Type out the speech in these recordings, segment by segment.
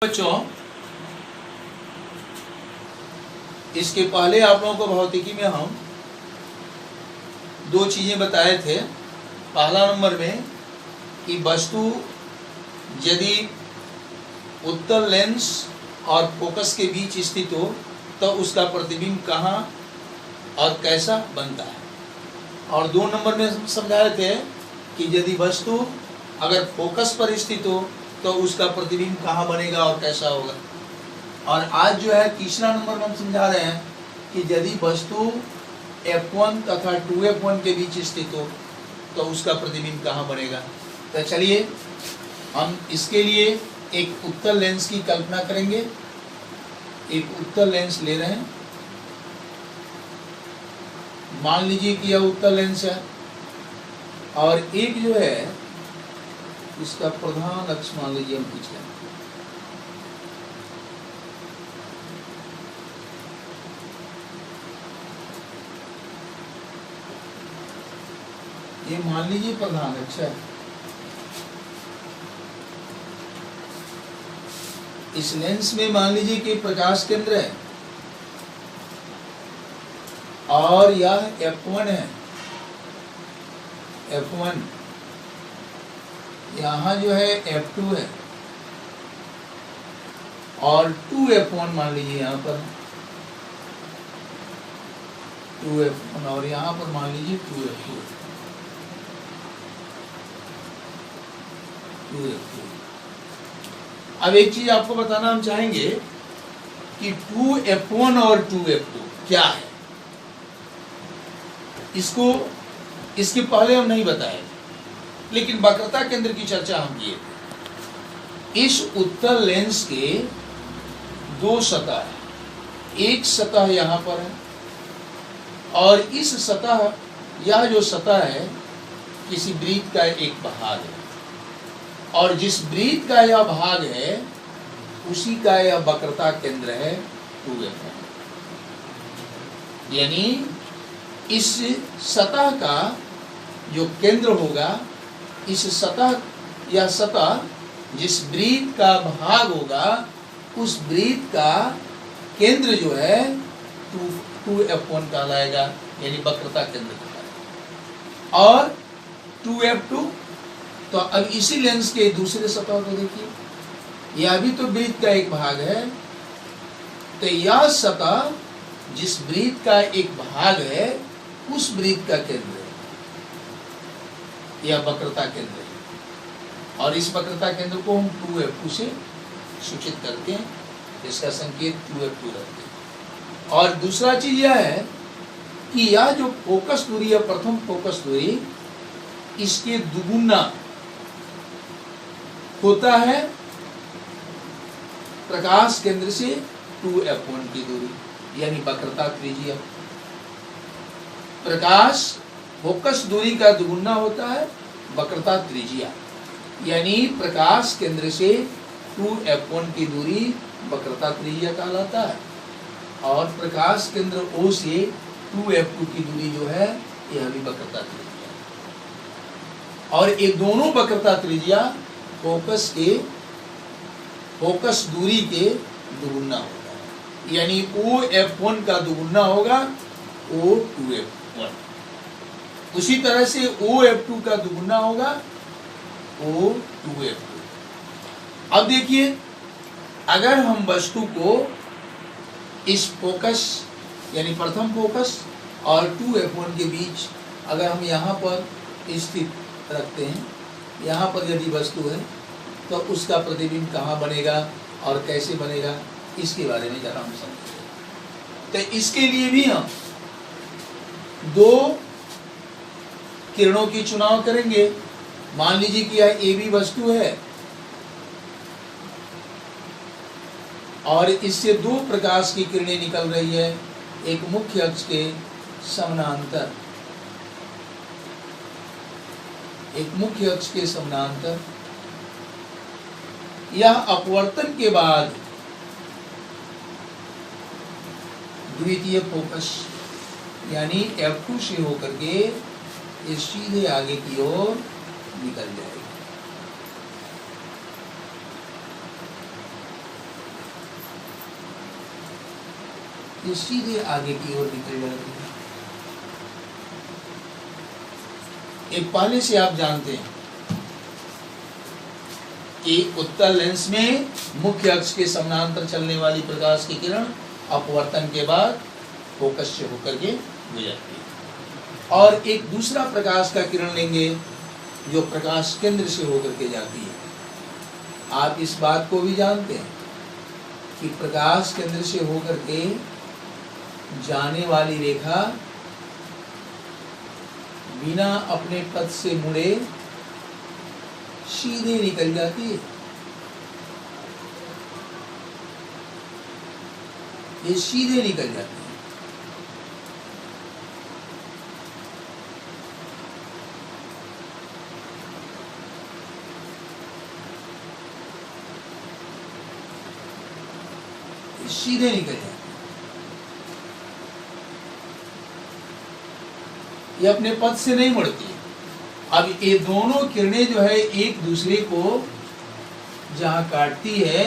बच्चों, इसके पहले आप लोगों को भौतिकी में हम दो चीजें बताए थे। पहला नंबर में कि वस्तु यदि उत्तल लेंस और फोकस के बीच स्थित हो तो उसका प्रतिबिंब कहाँ और कैसा बनता है, और दो नंबर में समझाए थे कि यदि वस्तु अगर फोकस पर स्थित हो तो उसका प्रतिबिंब कहाँ बनेगा और कैसा होगा। और आज जो है तीसरा नंबर में हम समझा रहे हैं कि यदि वस्तु F1 तथा 2F1 के बीच स्थित हो तो उसका प्रतिबिंब कहाँ बनेगा। तो चलिए हम इसके लिए एक उत्तल लेंस की कल्पना करेंगे। एक उत्तल लेंस ले रहे हैं, मान लीजिए कि यह उत्तल लेंस है, और एक जो है इसका प्रधान अक्ष मान लीजिए हम खींच लें। ये मान लीजिए प्रधान अक्ष है। इस लेंस में मान लीजिए कि प्रकाश केंद्र है और यह F1 है। F1 यहाँ जो है F2 है और 2F1 मान लीजिए यहाँ पर 2F1 और यहाँ पर मान लीजिए 2F2। अब एक चीज आपको बताना हम चाहेंगे कि 2F1 और 2F2 क्या है। इसके पहले हम नहीं बताए, लेकिन वक्रता केंद्र की चर्चा हम किए थे। इस उत्तल लेंस के दो सतह है। एक सतह यहाँ पर है और इस सतह, यह जो सतह है किसी वृत्त का एक भाग है, और जिस वृत्त का यह भाग है उसी का यह वक्रता केंद्र है 2F1। यानी इस सतह का जो केंद्र होगा, इस सतह, यह सतह जिस वृत्त का भाग होगा उस वृत्त का केंद्र जो है 2F1 कहलाएगा, यानी वक्रता केंद्र कहलाएगा। और 2F2, तो अब इसी लेंस के दूसरे सतह को देखिए, यह भी तो वृत्त का एक भाग है। तो यह सतह जिस वृत्त का एक भाग है उस वृत्त का केंद्र है, यह वक्रता केंद्र है। और इस वक्रता केंद्र को हम 2F2 से सूचित करते हैं, इसका संकेत 2F2 रखते हैं। और दूसरा चीज यह है कि यह जो फोकस दूरी है, प्रथम फोकस दूरी, इसके दुगुना होता है प्रकाश केंद्र से 2F1 की दूरी, यानी वक्रता त्रिज्या। प्रकाश फोकस दूरी का दुगुना होता है वक्रता त्रिज्या, यानी प्रकाश केंद्र से 2F1 की दूरी वक्रता त्रिज्या कहलाता है। और प्रकाश केंद्र O से 2F2 की दूरी जो है यह भी वक्रता त्रिज्या। और ये दोनों वक्रता त्रिज्या फोकस दूरी के दुगुना होगा, यानी OF1 का दुगुना होगा O2F1। उसी तरह से OF2 का दुगुना होगा O2F2। अब देखिए, अगर हम वस्तु को इस फोकस यानी प्रथम फोकस और 2F1 के बीच अगर हम यहाँ पर स्थित रखते हैं, यहाँ पर यदि वस्तु है तो उसका प्रतिबिंब कहाँ बनेगा और कैसे बनेगा, इसके बारे में जरा हम समझेंगे। तो इसके लिए भी हम दो किरणों की चुनाव करेंगे। मान लीजिए कि यह AB वस्तु है और इससे दो प्रकाश की किरणें निकल रही है, एक मुख्य अक्ष के समानांतर, एक मुख्य अक्ष के समानांतर। यह अपवर्तन के बाद द्वितीय फोकस यानी F2 से होकर के ये सीधे आगे की ओर निकल जाएगी। ये सीधे आगे की ओर निकल जाती है। एक पहले से आप जानते हैं कि उत्तल लेंस में मुख्य अक्ष के समानांतर चलने वाली प्रकाश की किरण अपवर्तन के बाद फोकस से होकर के गुजरती है, और एक दूसरा प्रकाश का किरण लेंगे जो प्रकाश केंद्र से होकर के जाती है। आप इस बात को भी जानते हैं कि प्रकाश केंद्र से होकर के जाने वाली रेखा बिना अपने पथ से मुड़े सीधे निकल जाती है। ये सीधे निकल जाती है। सीधे निकल जाते हैं। ये अपने पथ से नहीं मुड़ती। अब ये दोनों किरणें जो है एक दूसरे को जहां काटती है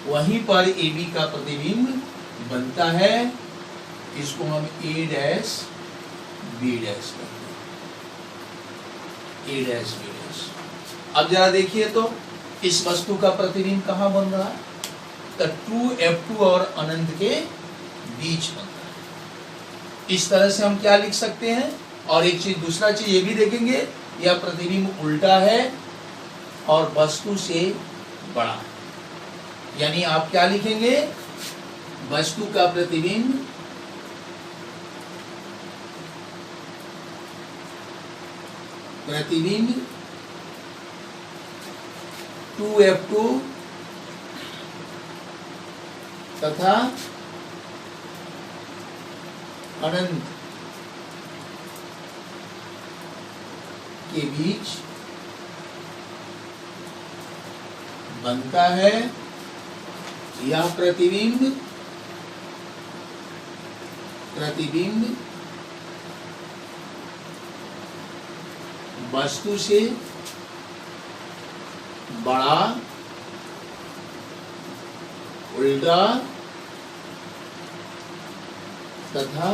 वहीं पर AB का प्रतिबिंब बनता है। इसको हम A डैश B डैश कहते हैं। A dash B dash. अब जरा देखिए तो इस वस्तु का प्रतिबिंब कहाँ बन रहा है? तो 2F2 और अनंत के बीच बनता है। इस तरह से हम क्या लिख सकते हैं? और एक चीज, दूसरा चीज ये भी देखेंगे, यह प्रतिबिंब उल्टा है और वस्तु से बड़ा है। यानी आप क्या लिखेंगे? वस्तु का प्रतिबिंब प्रतिबिंब 2F2 तथा अनंत के बीच बनता है। यह प्रतिबिंब वस्तु से बड़ा, उल्टा तथा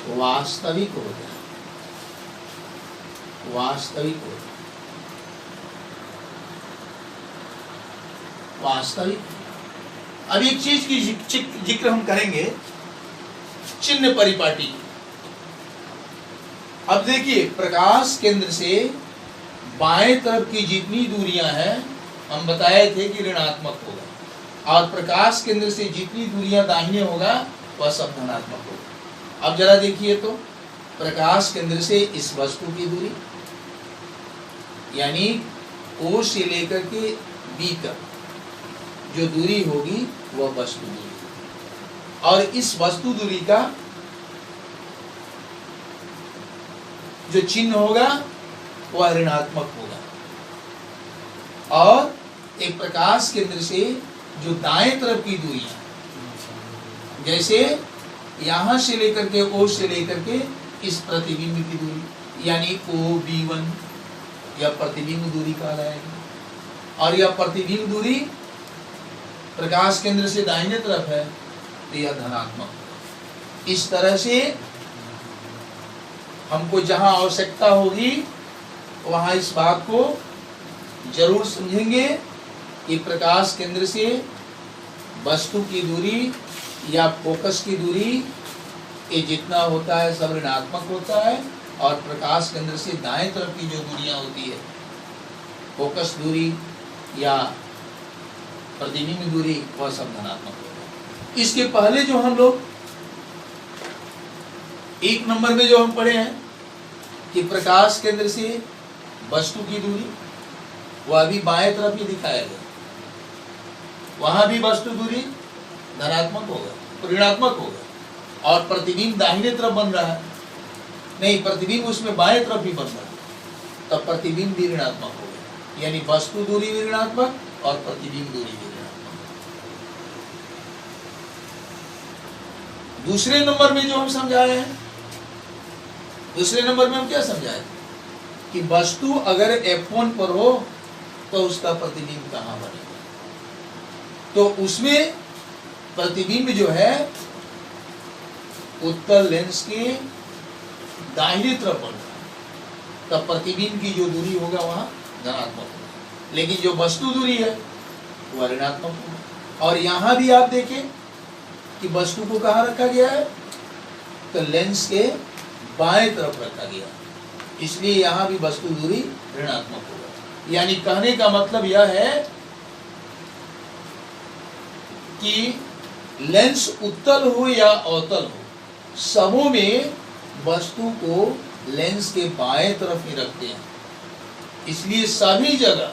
वास्तविक होता है। वास्तविक अब एक चीज की जिक्र हम करेंगे, चिन्ह परिपाटी। अब देखिए, प्रकाश केंद्र से बाएं तरफ की जितनी दूरियां हैं हम बताए थे कि ऋणात्मक होगा, और प्रकाश केंद्र से जितनी दूरियां दाहिने होगा वह सब धनात्मक होगा। अब जरा देखिए तो प्रकाश केंद्र से इस वस्तु की दूरी यानी O से लेकर के B तक जो दूरी होगी वह वस्तु दूरी, और इस वस्तु दूरी का जो चिन्ह होगा वह ऋणात्मक होगा। और एक प्रकाश केंद्र से जो दाएं तरफ की दूरियां, जैसे यहां से लेकर के O से लेकर के इस प्रतिबिंब की दूरी यानी OB1, यह प्रतिबिंब दूरी कहलाएगी। और यह प्रतिबिंब दूरी प्रकाश केंद्र से दाहिने तरफ है तो यह धनात्मक। इस तरह से हमको जहां आवश्यकता होगी वहां इस बात को जरूर समझेंगे कि प्रकाश केंद्र से वस्तु की दूरी या फोकस की दूरी ये जितना होता है सब ऋणात्मक होता है, और प्रकाश केंद्र से दाएं तरफ की जो दूरियां होती है, फोकस दूरी या प्रतिबिंब दूरी, वह सब धनात्मक होता है। इसके पहले जो हम लोग 1 नंबर में जो हम पढ़े हैं कि प्रकाश केंद्र से वस्तु की दूरी, वह भी बाएं तरफ ही दिखाया गया। वहां भी वस्तु दूरी धनात्मक होगा, ऋणात्मक होगा, और प्रतिबिंब दाहिने तरफ बन रहा है, नहीं प्रतिबिंब उसमें बाएं तरफ ही बन रहा है, तब प्रतिबिंब भी ऋणात्मक होगा। यानी वस्तु दूरी भी ऋणात्मक और प्रतिबिंब दूरी भी ऋणात्मक। दूसरे नंबर में जो हम समझाए हैं, दूसरे नंबर में हम क्या समझाए कि वस्तु अगर F1 पर हो तो उसका प्रतिबिंब कहां बनेगा? तो उसमें प्रतिबिंब जो है उत्तल लेंस के दाहिने तरफ बढ़ रहा है, तब प्रतिबिंब की जो दूरी होगा वहां धनात्मक होगा, लेकिन जो वस्तु दूरी है वह ऋणात्मक होगा। और यहां भी आप देखें कि वस्तु को कहां रखा गया है, तो लेंस के बाएं तरफ रखा गया, इसलिए यहां भी वस्तु दूरी ऋणात्मक होगा। यानी कहने का मतलब यह है कि लेंस उत्तल हो या अवतल हो, सबों में वस्तु को लेंस के बाएं तरफ ही रखते हैं, इसलिए सभी जगह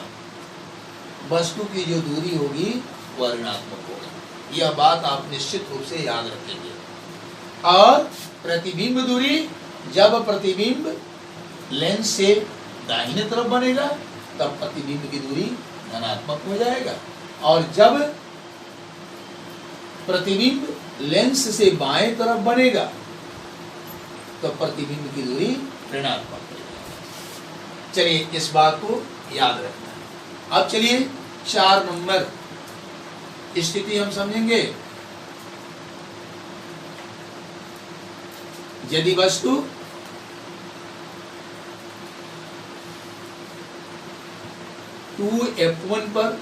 वस्तु की जो दूरी होगी वह ऋणात्मक होगी। यह बात आप निश्चित रूप से याद रखेंगे। और प्रतिबिंब दूरी, जब प्रतिबिंब लेंस से दाहिने तरफ बनेगा तब प्रतिबिंब की दूरी धनात्मक हो जाएगा, और जब प्रतिबिंब लेंस से बाएं तरफ बनेगा तो प्रतिबिंब की दूरी ऋणात्मक हो जाएगी। चलिए इस बात को याद रखना है। अब चलिए 4 नंबर स्थिति हम समझेंगे। यदि वस्तु टू F1 पर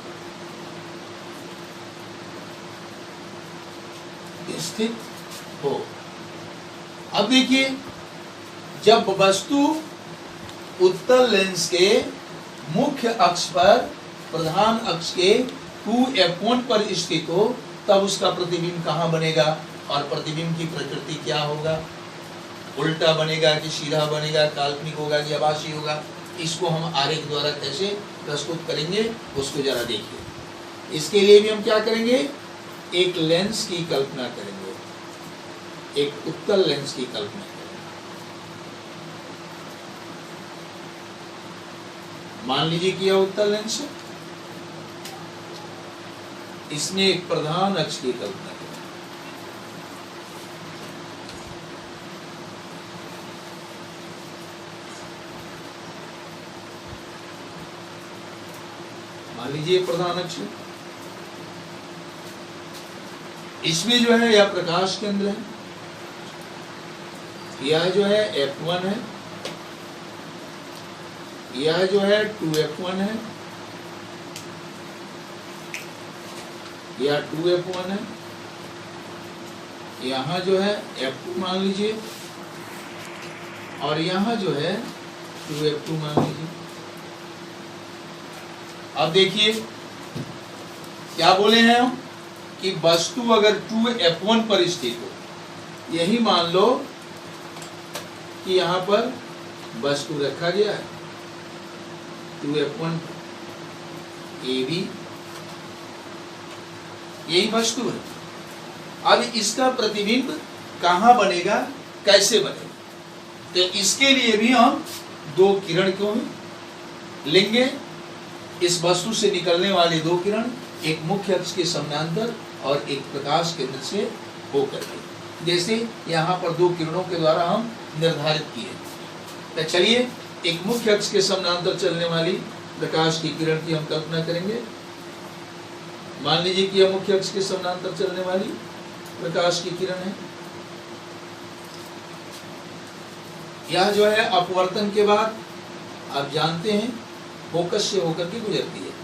स्थित हो। अब देखिए, जब वस्तु उत्तल लेंस के मुख्य अक्ष पर प्रधान अक्ष के 2F1 पर स्थित हो, तब उसका प्रतिबिंब कहाँ बनेगा और प्रतिबिंब की प्रकृति क्या होगा, उल्टा बनेगा कि सीधा बनेगा, काल्पनिक होगा कि आभासी होगा, इसको हम आरेख द्वारा कैसे प्रस्तुत करेंगे उसको जरा देखिए। इसके लिए भी हम क्या करेंगे, एक लेंस की कल्पना करेंगे, एक उत्तल लेंस की कल्पना करेंगे। मान लीजिए कि यह उत्तल लेंस है, इसमें एक प्रधान अक्ष की कल्पना करें। मान लीजिए प्रधान अक्ष, इसमें जो है यह प्रकाश केंद्र है, यह जो है F1 है, यह जो है 2F1 है, यह 2F1 है, यहाँ जो है F2 मान लीजिए, और यहाँ जो है 2F2 मान लीजिए। अब देखिए क्या बोले हैं हम कि वस्तु अगर 2F1 पर स्थित हो, यही मान लो कि यहाँ पर वस्तु रखा गया है 2F1 AB, यही वस्तु है। अब इसका प्रतिबिंब कहाँ बनेगा, कैसे बनेगा, तो इसके लिए भी हम 2 किरण को लेंगे। इस वस्तु से निकलने वाले 2 किरण एक मुख्य अक्ष के समानांतर और एक प्रकाश केंद्र से होकर के, जैसे यहाँ पर 2 किरणों के द्वारा हम निर्धारित किए। तो चलिए एक मुख्य अक्ष के समानांतर चलने वाली प्रकाश की किरण की हम कल्पना करेंगे। मान लीजिए कि यह मुख्य अक्ष के समानांतर चलने वाली प्रकाश की किरण है। यह जो है अपवर्तन के बाद आप जानते हैं फोकस से होकर के गुजरती है।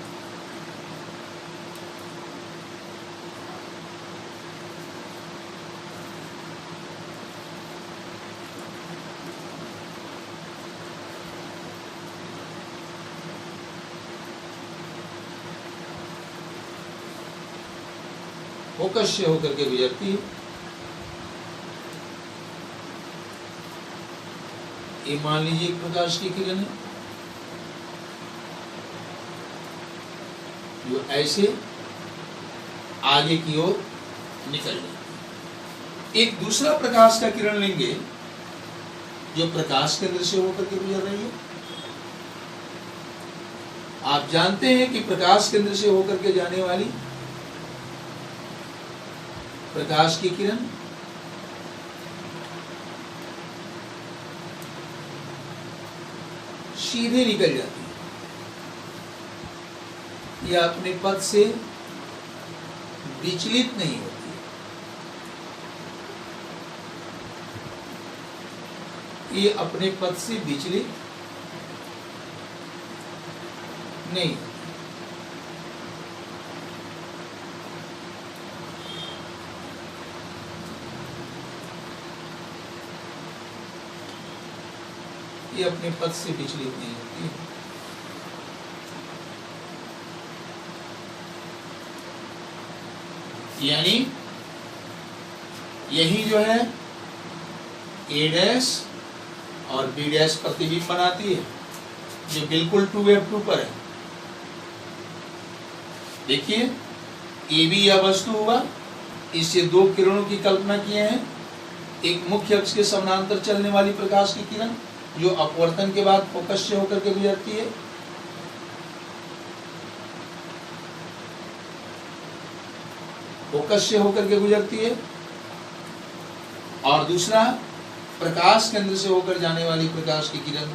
फोकस से होकर के गुजरती है। ये मान लीजिए एक प्रकाश की किरण है जो ऐसे आगे की ओर निकल जाए। एक दूसरा प्रकाश का किरण लेंगे जो प्रकाश केंद्र से होकर के गुजर रही है। आप जानते हैं कि प्रकाश केंद्र से होकर के जाने वाली प्रकाश की किरण सीधे निकल जाती है, यह अपने पथ से विचलित नहीं होती। ये अपने पथ से विचलित नहीं, ये अपने पद से विचलित नहीं होती है। यानी यही जो है ए डैश और बी डैश प्रतिबिंब बनाती है, जो बिल्कुल 2f2 पर है। देखिए ए बी यह वस्तु हुआ, इससे दो किरणों की कल्पना किए हैं। एक मुख्य अक्ष के समानांतर चलने वाली प्रकाश की किरण जो अपवर्तन के बाद फोकस से होकर के गुजरती है, फोकस से होकर के गुजरती है, और दूसरा प्रकाश केंद्र से होकर जाने वाली प्रकाश की किरण।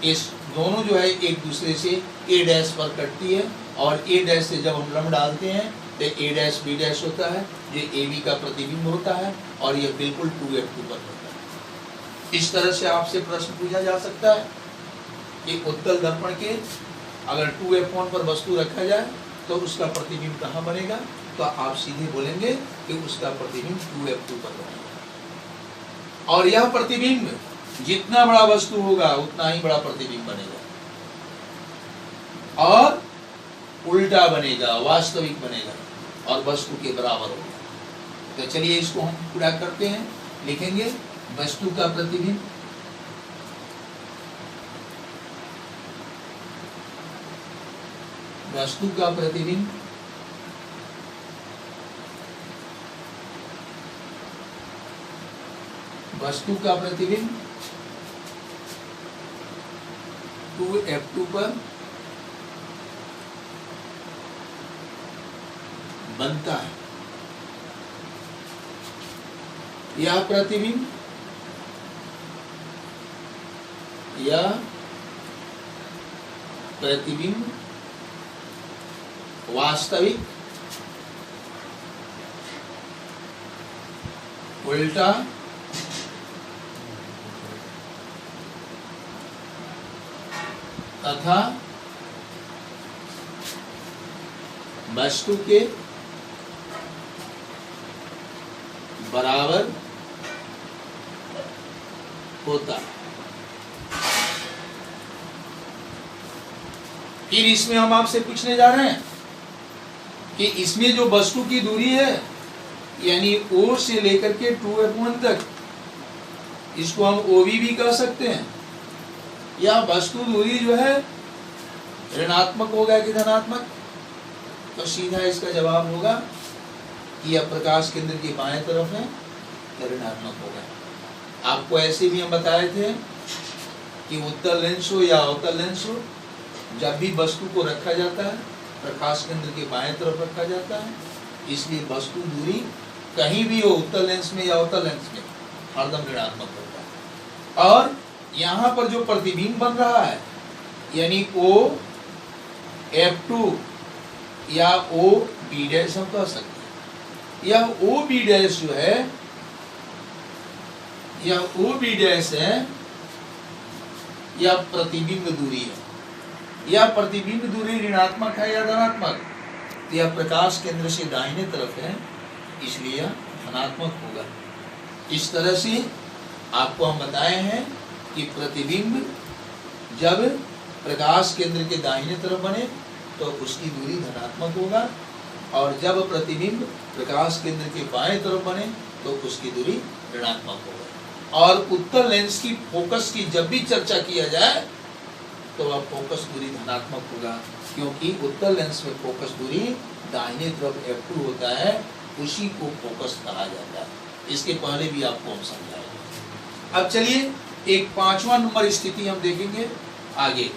इस दोनों जो है एक दूसरे से ए डैश पर कटती है, और ए डैश से जब हम लम्ब डालते हैं तो ए डैश बी डैश होता है, ये ए बी का प्रतिबिंब होता है, और यह बिल्कुल 2f2 पर होता है। इस तरह से आपसे प्रश्न पूछा जा सकता है कि उत्तल दर्पण के अगर 2f1 पर वस्तु रखा जाए तो उसका प्रतिबिंब कहाँ बनेगा, तो आप सीधे बोलेंगे कि उसका प्रतिबिंब 2f2 पर बनेगा। और यह प्रतिबिंब जितना बड़ा वस्तु होगा उतना ही बड़ा प्रतिबिंब बनेगा, और उल्टा बनेगा, वास्तविक बनेगा, और वस्तु के बराबर होगा। तो चलिए इसको हम पूरा करते हैं। लिखेंगे वस्तु का प्रतिबिंब वस्तु का प्रतिबिंब वस्तु का प्रतिबिंब 2f2 पर बनता है। यह प्रतिबिंब वास्तविक, उल्टा तथा वस्तु के बराबर होता है। फिर इसमें हम आपसे पूछने जा रहे हैं कि इसमें जो वस्तु की दूरी है, यानी O से लेकर के 2f1 तक, इसको हम OB भी कह सकते हैं। या वस्तु दूरी जो है ऋणात्मक होगा कि धनात्मक, तो सीधा इसका जवाब होगा कि यह प्रकाश केंद्र की बाएं तरफ है तो ऋणात्मक होगा। आपको ऐसे भी हम बताए थे कि उत्तल लेंस हो या अवतल लेंस हो, जब भी वस्तु को रखा जाता है प्रकाश केंद्र के बाएं तरफ रखा जाता है, इसलिए वस्तु दूरी कहीं भी हो, उत्तल लेंस में या अवतल लेंस में, हरदम ऋणात्मक होता है। और यहाँ पर जो प्रतिबिंब बन रहा है, यानी OF2 या OB डैश हम कह सकते हैं। यह OB डैश जो है, यह OB डैश है, यह प्रतिबिंब दूरी है। यह प्रतिबिंब दूरी ऋणात्मक है या धनात्मक, तो यह प्रकाश केंद्र से दाहिने तरफ है, इसलिए यह धनात्मक होगा। इस तरह से आपको हम बताए हैं कि प्रतिबिंब जब प्रकाश केंद्र के दाहिने तरफ बने तो उसकी दूरी धनात्मक होगा, और जब प्रतिबिंब प्रकाश केंद्र के बाएं तरफ बने तो उसकी दूरी ऋणात्मक होगा। और उत्तल लेंस की फोकस की जब भी चर्चा किया जाए तो वह फोकस दूरी धनात्मक होगा, क्योंकि उत्तल लेंस में फोकस दूरी दाहिने तरफ f2 होता है, उसी को फोकस कहा जाता है। इसके पहले भी आपको हम समझाएंगे। अब चलिए एक 5वां नंबर स्थिति हम देखेंगे आगे।